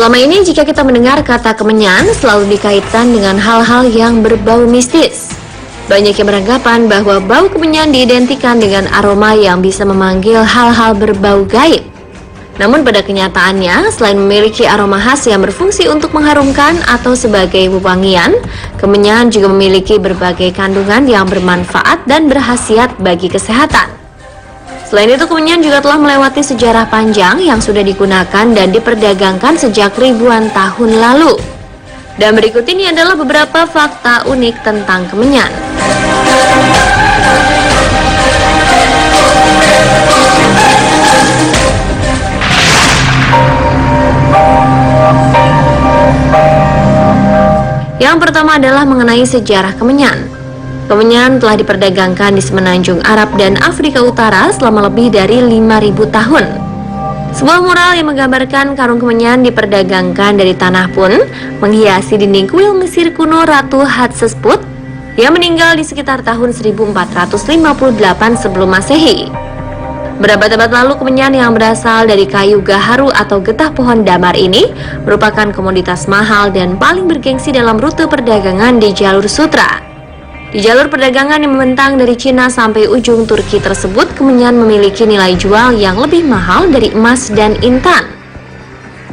Selama ini jika kita mendengar kata kemenyan selalu dikaitkan dengan hal-hal yang berbau mistis. Banyak yang beranggapan bahwa bau kemenyan diidentikan dengan aroma yang bisa memanggil hal-hal berbau gaib. Namun pada kenyataannya, selain memiliki aroma khas yang berfungsi untuk mengharumkan atau sebagai wewangian, kemenyan juga memiliki berbagai kandungan yang bermanfaat dan berkhasiat bagi kesehatan. Selain itu, kemenyan juga telah melewati sejarah panjang yang sudah digunakan dan diperdagangkan sejak ribuan tahun lalu. Dan berikut ini adalah beberapa fakta unik tentang kemenyan. Yang pertama adalah mengenai sejarah kemenyan. Kemenyan telah diperdagangkan di semenanjung Arab dan Afrika Utara selama lebih dari 5.000 tahun. Sebuah mural yang menggambarkan karung kemenyan diperdagangkan dari tanah pun menghiasi dinding kuil Mesir kuno Ratu Hatshepsut yang meninggal di sekitar tahun 1458 sebelum Masehi. Berabad-abad lalu, kemenyan yang berasal dari kayu gaharu atau getah pohon damar ini merupakan komoditas mahal dan paling bergengsi dalam rute perdagangan di jalur sutra. Di jalur perdagangan yang membentang dari Cina sampai ujung Turki tersebut, kemenyan memiliki nilai jual yang lebih mahal dari emas dan intan.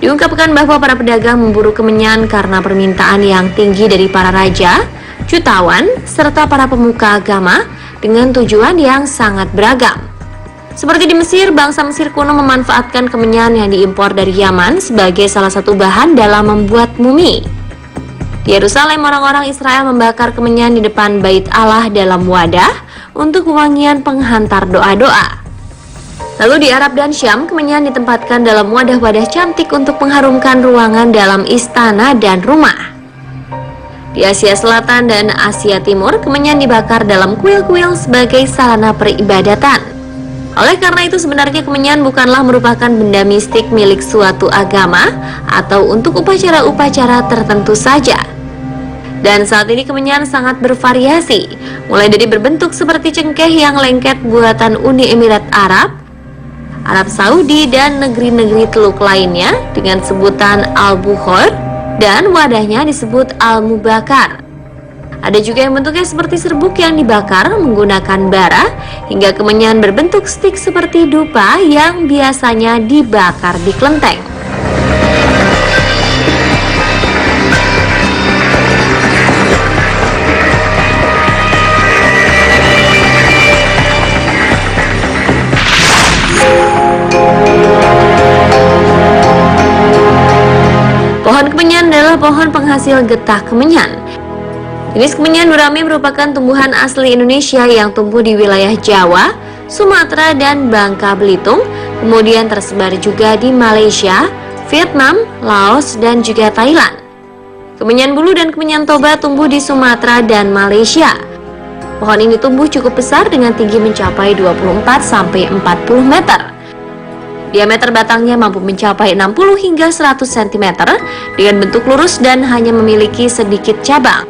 Diungkapkan bahwa para pedagang memburu kemenyan karena permintaan yang tinggi dari para raja, jutawan, serta para pemuka agama dengan tujuan yang sangat beragam. Seperti di Mesir, bangsa Mesir kuno memanfaatkan kemenyan yang diimpor dari Yaman sebagai salah satu bahan dalam membuat mumi. Di Yerusalem, orang-orang Israel membakar kemenyan di depan Bait Allah dalam wadah untuk wewangian penghantar doa-doa. Lalu di Arab dan Syam, kemenyan ditempatkan dalam wadah-wadah cantik untuk mengharumkan ruangan dalam istana dan rumah. Di Asia Selatan dan Asia Timur, kemenyan dibakar dalam kuil-kuil sebagai sarana peribadatan. Oleh karena itu, sebenarnya kemenyan bukanlah merupakan benda mistik milik suatu agama atau untuk upacara-upacara tertentu saja. Dan saat ini kemenyan sangat bervariasi, mulai dari berbentuk seperti cengkeh yang lengket buatan Uni Emirat Arab, Arab Saudi, dan negeri-negeri Teluk lainnya dengan sebutan al-bukhor, dan wadahnya disebut al-mubakar. Ada juga yang bentuknya seperti serbuk yang dibakar menggunakan bara, hingga kemenyan berbentuk stik seperti dupa yang biasanya dibakar di kelenteng. Pohon kemenyan adalah pohon penghasil getah kemenyan. Jenis kemenyan gurame merupakan tumbuhan asli Indonesia yang tumbuh di wilayah Jawa, Sumatera, dan Bangka Belitung, kemudian tersebar juga di Malaysia, Vietnam, Laos, dan juga Thailand. Kemenyan bulu dan kemenyan toba tumbuh di Sumatera dan Malaysia. Pohon ini tumbuh cukup besar dengan tinggi mencapai 24-40 meter. Diameter batangnya mampu mencapai 60 hingga 100 cm dengan bentuk lurus dan hanya memiliki sedikit cabang.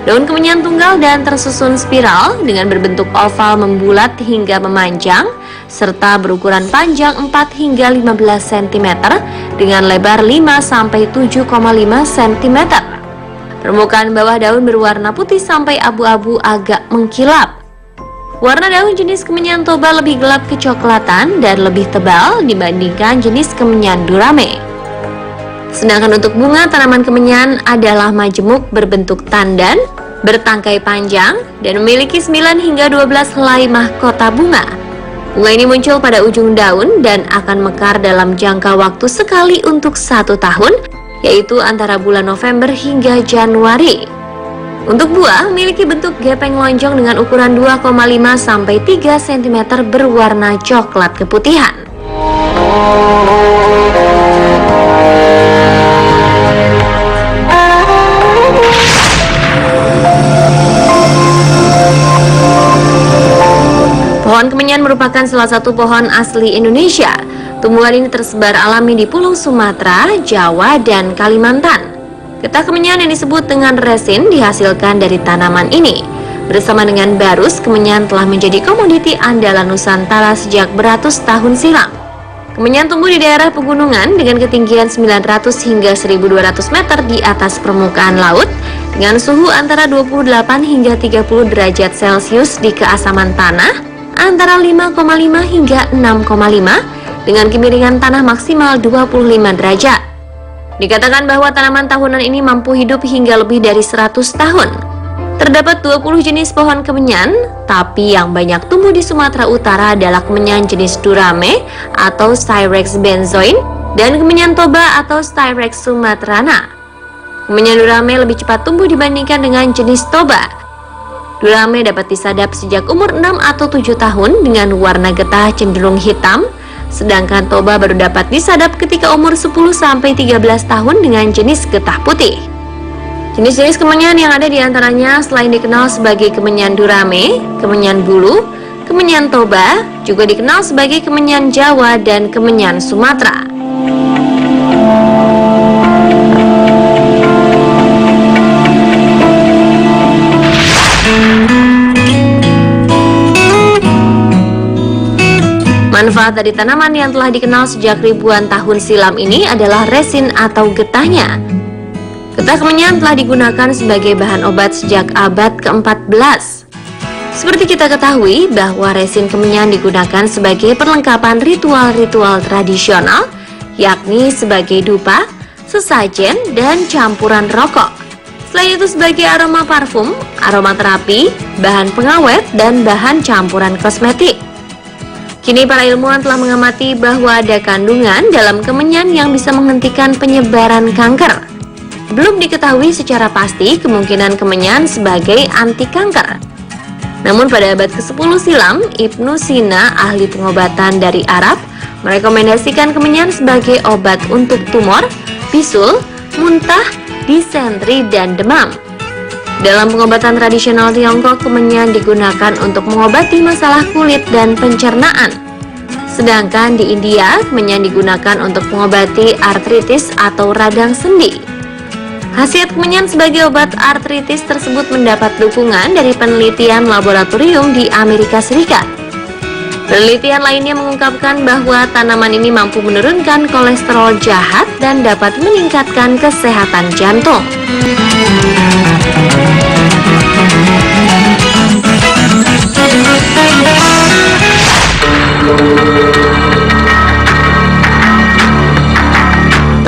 Daun kemenyan tunggal dan tersusun spiral dengan berbentuk oval membulat hingga memanjang, serta berukuran panjang 4 hingga 15 cm dengan lebar 5-7,5 cm. Permukaan bawah daun berwarna putih sampai abu-abu agak mengkilap. Warna daun jenis kemenyan toba lebih gelap kecoklatan dan lebih tebal dibandingkan jenis kemenyan gurame. Sedangkan untuk bunga tanaman kemenyan adalah majemuk berbentuk tandan, bertangkai panjang, dan memiliki 9 hingga 12 helai mahkota bunga. Bunga ini muncul pada ujung daun dan akan mekar dalam jangka waktu sekali untuk 1 tahun, yaitu antara bulan November hingga Januari. Untuk buah, memiliki bentuk gepeng lonjong dengan ukuran 2,5-3 cm berwarna coklat keputihan. Pohon kemenyan merupakan salah satu pohon asli Indonesia. Tumbuhan ini tersebar alami di Pulau Sumatera, Jawa, dan Kalimantan. Getah kemenyan yang disebut dengan resin dihasilkan dari tanaman ini. Bersama dengan barus, kemenyan telah menjadi komoditi andalan Nusantara sejak beratus tahun silam. Kemenyan tumbuh di daerah pegunungan dengan ketinggian 900 hingga 1200 meter di atas permukaan laut dengan suhu antara 28 hingga 30 derajat Celcius di keasaman tanah antara 5,5 hingga 6,5 dengan kemiringan tanah maksimal 25 derajat. Dikatakan bahwa tanaman tahunan ini mampu hidup hingga lebih dari 100 tahun. Terdapat 20 jenis pohon kemenyan, tapi yang banyak tumbuh di Sumatera Utara adalah kemenyan jenis Durame atau Styrex benzoin dan kemenyan toba atau Styrex sumatrana. Kemenyan Durame lebih cepat tumbuh dibandingkan dengan jenis toba. Durame dapat disadap sejak umur 6 atau 7 tahun dengan warna getah cenderung hitam, sedangkan toba baru dapat disadap ketika umur 10 sampai 13 tahun dengan jenis getah putih. Jenis-jenis kemenyan yang ada diantaranya selain dikenal sebagai kemenyan Durame, kemenyan bulu, kemenyan toba, juga dikenal sebagai kemenyan Jawa dan kemenyan Sumatera. Manfaat dari tanaman yang telah dikenal sejak ribuan tahun silam ini adalah resin atau getahnya. Getah kemenyan telah digunakan sebagai bahan obat sejak abad ke-14. Seperti kita ketahui bahwa resin kemenyan digunakan sebagai perlengkapan ritual-ritual tradisional, yakni sebagai dupa, sesajen, dan campuran rokok. Selain itu sebagai aroma parfum, aroma terapi, bahan pengawet, dan bahan campuran kosmetik. Kini para ilmuwan telah mengamati bahwa ada kandungan dalam kemenyan yang bisa menghentikan penyebaran kanker. Belum diketahui secara pasti kemungkinan kemenyan sebagai anti kanker. Namun pada abad ke-10 silam, Ibnu Sina, ahli pengobatan dari Arab, merekomendasikan kemenyan sebagai obat untuk tumor, bisul, muntah, disentri, dan demam. Dalam pengobatan tradisional Tiongkok, kemenyan digunakan untuk mengobati masalah kulit dan pencernaan. Sedangkan di India, kemenyan digunakan untuk mengobati artritis atau radang sendi. Khasiat kemenyan sebagai obat artritis tersebut mendapat dukungan dari penelitian laboratorium di Amerika Serikat. Penelitian lainnya mengungkapkan bahwa tanaman ini mampu menurunkan kolesterol jahat dan dapat meningkatkan kesehatan jantung.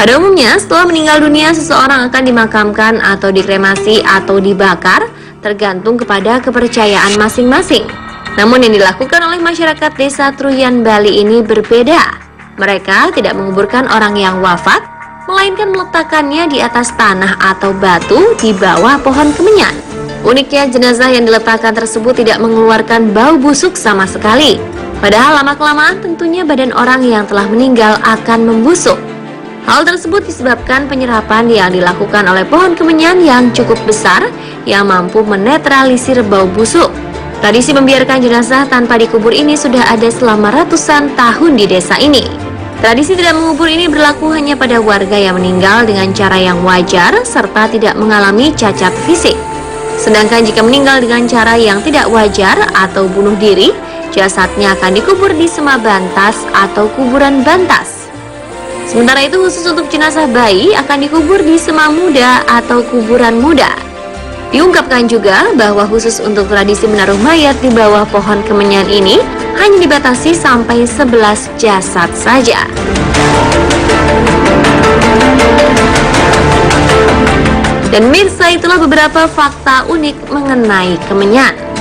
Pada umumnya, setelah meninggal dunia, seseorang akan dimakamkan atau dikremasi atau dibakar, tergantung kepada kepercayaan masing-masing. Namun yang dilakukan oleh masyarakat desa Truyan, Bali ini berbeda. Mereka tidak menguburkan orang yang wafat, melainkan meletakkannya di atas tanah atau batu di bawah pohon kemenyan. Uniknya, jenazah yang diletakkan tersebut tidak mengeluarkan bau busuk sama sekali. Padahal lama-kelamaan tentunya badan orang yang telah meninggal akan membusuk. Hal tersebut disebabkan penyerapan yang dilakukan oleh pohon kemenyan yang cukup besar yang mampu menetralisir bau busuk. Tradisi membiarkan jenazah tanpa dikubur ini sudah ada selama ratusan tahun di desa ini. Tradisi tidak mengubur ini berlaku hanya pada warga yang meninggal dengan cara yang wajar serta tidak mengalami cacat fisik. Sedangkan jika meninggal dengan cara yang tidak wajar atau bunuh diri, jasadnya akan dikubur di sema bantas atau kuburan bantas. Sementara itu khusus untuk jenazah bayi akan dikubur di sema muda atau kuburan muda. Diungkapkan juga bahwa khusus untuk tradisi menaruh mayat di bawah pohon kemenyan ini hanya dibatasi sampai 11 jasad saja. Dan mirsa, itulah beberapa fakta unik mengenai kemenyan.